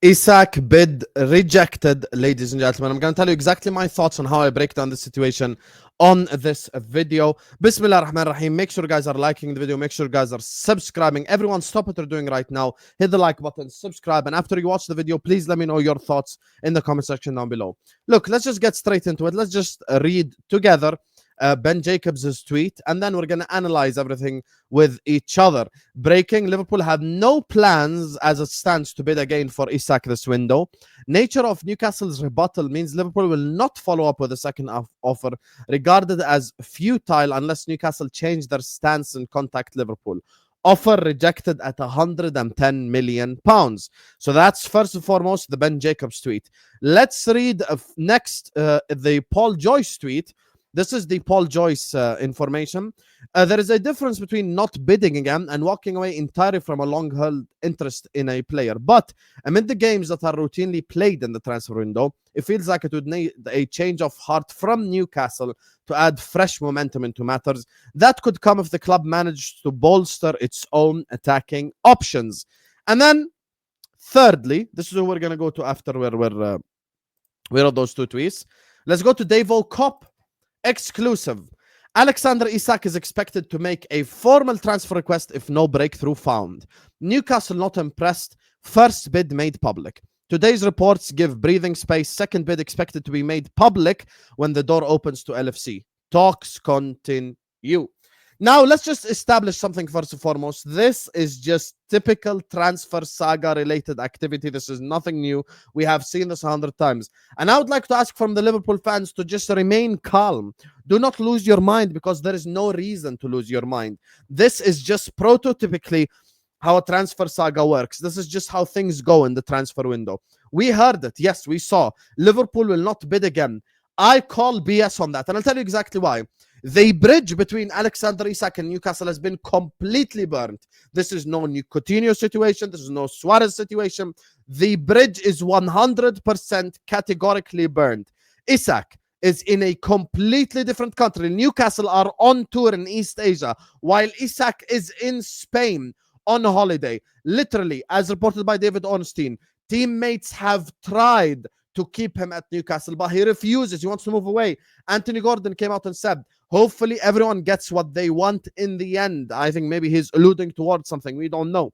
Isak bid rejected, ladies and gentlemen. I'm going to tell you exactly my thoughts on how I break down the situation on this video. Bismillah ar-Rahman ar-Rahim. Make sure you guys are liking the video. Make sure you guys are subscribing. Everyone stop what you're doing right now. Hit the like button, subscribe. And after you watch the video, please let me know your thoughts in the comment section down below. Look, let's just get straight into it. Let's just read together Ben Jacobs' tweet, and then we're going to analyze everything with each other. Breaking: Liverpool have no plans as it stands to bid again for Isak this window. Nature of Newcastle's rebuttal means Liverpool will not follow up with a second offer, regarded as futile unless Newcastle change their stance and contact Liverpool. Offer rejected at £110 million. So that's first and foremost the Ben Jacobs tweet. Let's read next the Paul Joyce tweet. This is the Paul Joyce information. There is a difference between not bidding again and walking away entirely from a long-held interest in a player. But amid the games that are routinely played in the transfer window, it feels like it would need a change of heart from Newcastle to add fresh momentum into matters. That could come if the club managed to bolster its own attacking options. And then, thirdly, this is who we're going to go to after we're on those two tweets. Let's go to Dave O'Cop. Exclusive. Alexander Isak is expected to make a formal transfer request if no breakthrough found. Newcastle not impressed. First bid made public. Today's reports give breathing space. Second bid expected to be made public when the door opens to LFC. Talks continue. Now, let's just establish something first and foremost. This is just typical transfer saga related activity. This is nothing new. We have seen this 100 times. And I would like to ask from the Liverpool fans to just remain calm. Do not lose your mind, because there is no reason to lose your mind. This is just prototypically how a transfer saga works. This is just how things go in the transfer window. We heard it. Yes, we saw. Liverpool will not bid again. I call BS on that. And I'll tell you exactly why. The bridge between Alexander Isak and Newcastle has been completely burnt. This is no Coutinho situation. This is no Suarez situation. The bridge is 100% categorically burned. Isak is in a completely different country. Newcastle are on tour in East Asia, while Isak is in Spain on holiday. Literally, as reported by David Ornstein, teammates have tried to keep him at Newcastle, but he refuses. He wants to move away. Anthony Gordon came out and said, hopefully everyone gets what they want in the end. I think maybe he's alluding towards something. We don't know.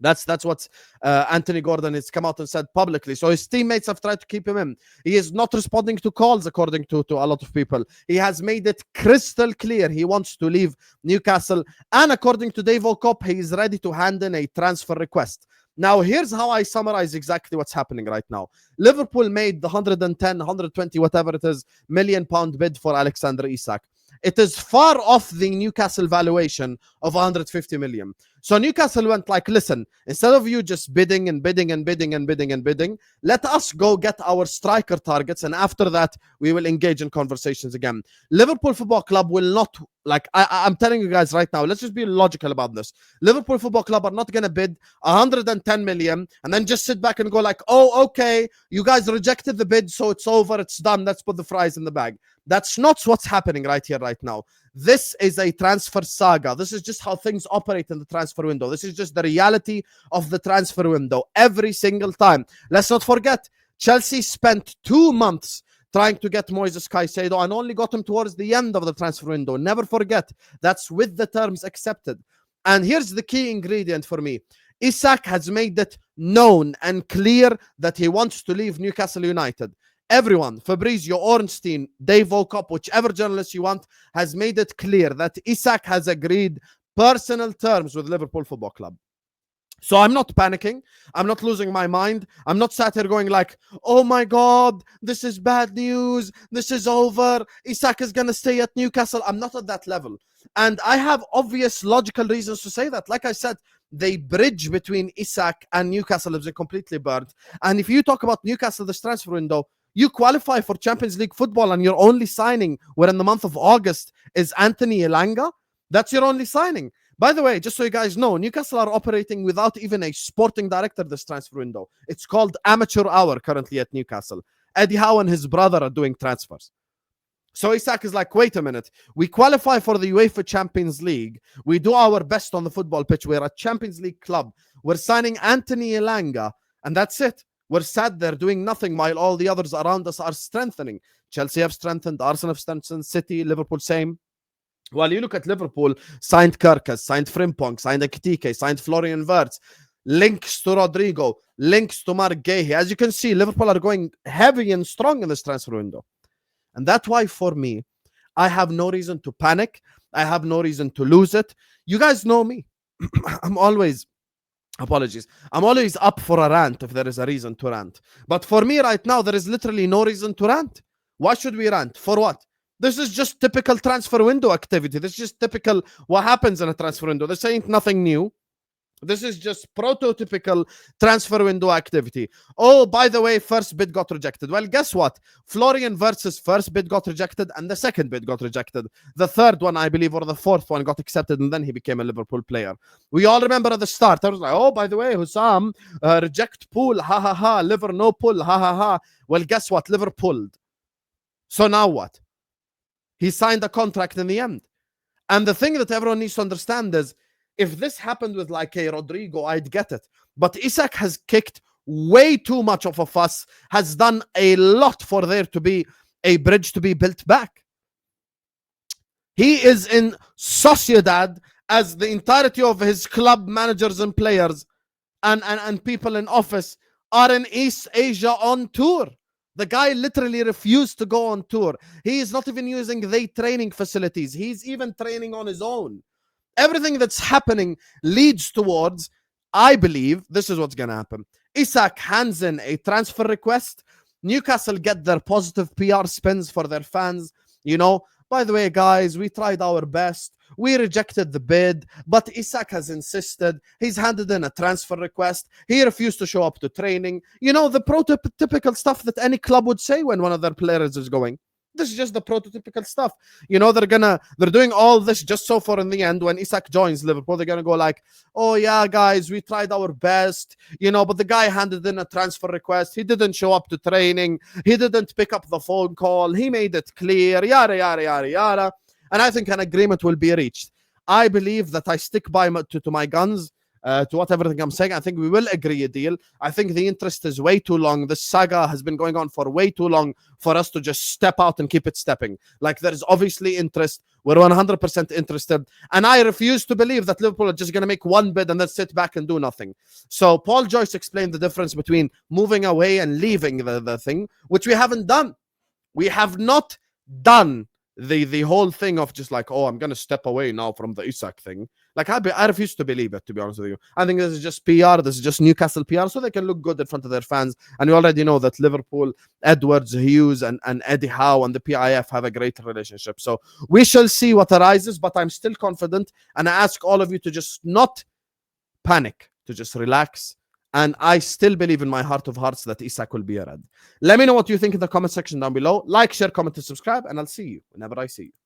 That's what Anthony Gordon has come out and said publicly. So his teammates have tried to keep him in. He is not responding to calls, according to a lot of people. He has made it crystal clear he wants to leave Newcastle. And according to Dave O'Cop, he is ready to hand in a transfer request. Now, here's how I summarize exactly what's happening right now. Liverpool made the 110, 120, whatever it is, million pound bid for Alexander Isak. It is far off the Newcastle valuation of 150 million. So Newcastle went like, listen, instead of you just bidding and bidding and bidding and bidding and bidding, let us go get our striker targets, and after that, we will engage in conversations again. Liverpool Football Club will not, like, I'm telling you guys right now, let's just be logical about this. Liverpool Football Club are not going to bid 110 million and then just sit back and go like, oh, okay, you guys rejected the bid, so it's over, it's done, let's put the fries in the bag. That's not what's happening right here, right now. This is a transfer saga. This is just how things operate in the transfer window. This is just the reality of the transfer window every single time. Let's not forget, Chelsea spent 2 months trying to get Moises Caicedo and only got him towards the end of the transfer window. Never forget, that's with the terms accepted. And here's the key ingredient for me. Isak has made it known and clear that he wants to leave Newcastle United. Everyone, Fabrizio, Ornstein, Dave O'Cop, whichever journalist you want, has made it clear that Isak has agreed personal terms with Liverpool Football Club. So I'm not panicking. I'm not losing my mind. I'm not sat here going like, oh my God, this is bad news. This is over. Isak is going to stay at Newcastle. I'm not at that level. And I have obvious logical reasons to say that. Like I said, the bridge between Isak and Newcastle is completely burned. And if you talk about Newcastle this transfer window, you qualify for Champions League football and your only signing, where in the month of August, is Anthony Elanga. That's your only signing. By the way, just so you guys know, Newcastle are operating without even a sporting director this transfer window. It's called Amateur Hour currently at Newcastle. Eddie Howe and his brother are doing transfers. So Isak is like, wait a minute. We qualify for the UEFA Champions League. We do our best on the football pitch. We're a Champions League club. We're signing Anthony Elanga. And that's it. We're sat there doing nothing while all the others around us are strengthening. Chelsea have strengthened, Arsenal have strengthened, City, Liverpool, same. While you look at Liverpool, signed Kirkus, signed Frimpong, signed Ekitike, signed Florian Wirtz, links to Rodrygo, links to Mark Guehi. As you can see, Liverpool are going heavy and strong in this transfer window. And that's why, for me, I have no reason to panic. I have no reason to lose it. You guys know me. I'm always up for a rant if there is a reason to rant. But for me right now, there is literally no reason to rant. Why should we rant? For what? This is just typical transfer window activity. This is just typical what happens in a transfer window. This ain't nothing new. This is just prototypical transfer window activity. Oh, by the way, first bid got rejected. Well, guess what? Florian Wirtz's first bid got rejected and the second bid got rejected. The third one, I believe, or the fourth one got accepted, and then he became a Liverpool player. We all remember at the start, I was like, oh, by the way, Hussam, reject pool, ha ha ha, liver no pull, ha ha ha. Well, guess what? Liver pulled. So now what? He signed a contract in the end. And the thing that everyone needs to understand is, if this happened with like a Rodrygo, I'd get it. But Isak has kicked way too much of a fuss, has done a lot for there to be a bridge to be built back. He is in Sociedad as the entirety of his club managers and players and people in office are in East Asia on tour. The guy literally refused to go on tour. He is not even using the training facilities. He's even training on his own. Everything that's happening leads towards, I believe, this is what's going to happen. Isak hands in a transfer request. Newcastle get their positive PR spins for their fans. You know, by the way, guys, we tried our best. We rejected the bid, but Isak has insisted. He's handed in a transfer request. He refused to show up to training. You know, the prototypical stuff that any club would say when one of their players is going. This is just the prototypical stuff. You know, they're doing all this just so far in the end, when Isak joins Liverpool, they're going to go like, oh yeah, guys, we tried our best, you know, but the guy handed in a transfer request. He didn't show up to training. He didn't pick up the phone call. He made it clear, yada, yada, yada, yada. And I think an agreement will be reached. I believe that I stick by to my guns. To what everything I'm saying, I think we will agree a deal. I think the interest is way too long. This saga has been going on for way too long for us to just step out and keep it stepping. Like, there is obviously interest. We're 100% interested. And I refuse to believe that Liverpool are just going to make one bid and then sit back and do nothing. So Paul Joyce explained the difference between moving away and leaving the thing, which we haven't done. We have not done the whole thing of just like, oh, I'm going to step away now from the Isak thing. Like, I refuse to believe it, to be honest with you. I think this is just PR. This is just Newcastle PR, so they can look good in front of their fans. And you already know that Liverpool, Edwards, Hughes, and Eddie Howe and the PIF have a great relationship. So we shall see what arises, but I'm still confident. And I ask all of you to just not panic, to just relax. And I still believe in my heart of hearts that Isak will be a red. Let me know what you think in the comment section down below. Like, share, comment, and subscribe. And I'll see you whenever I see you.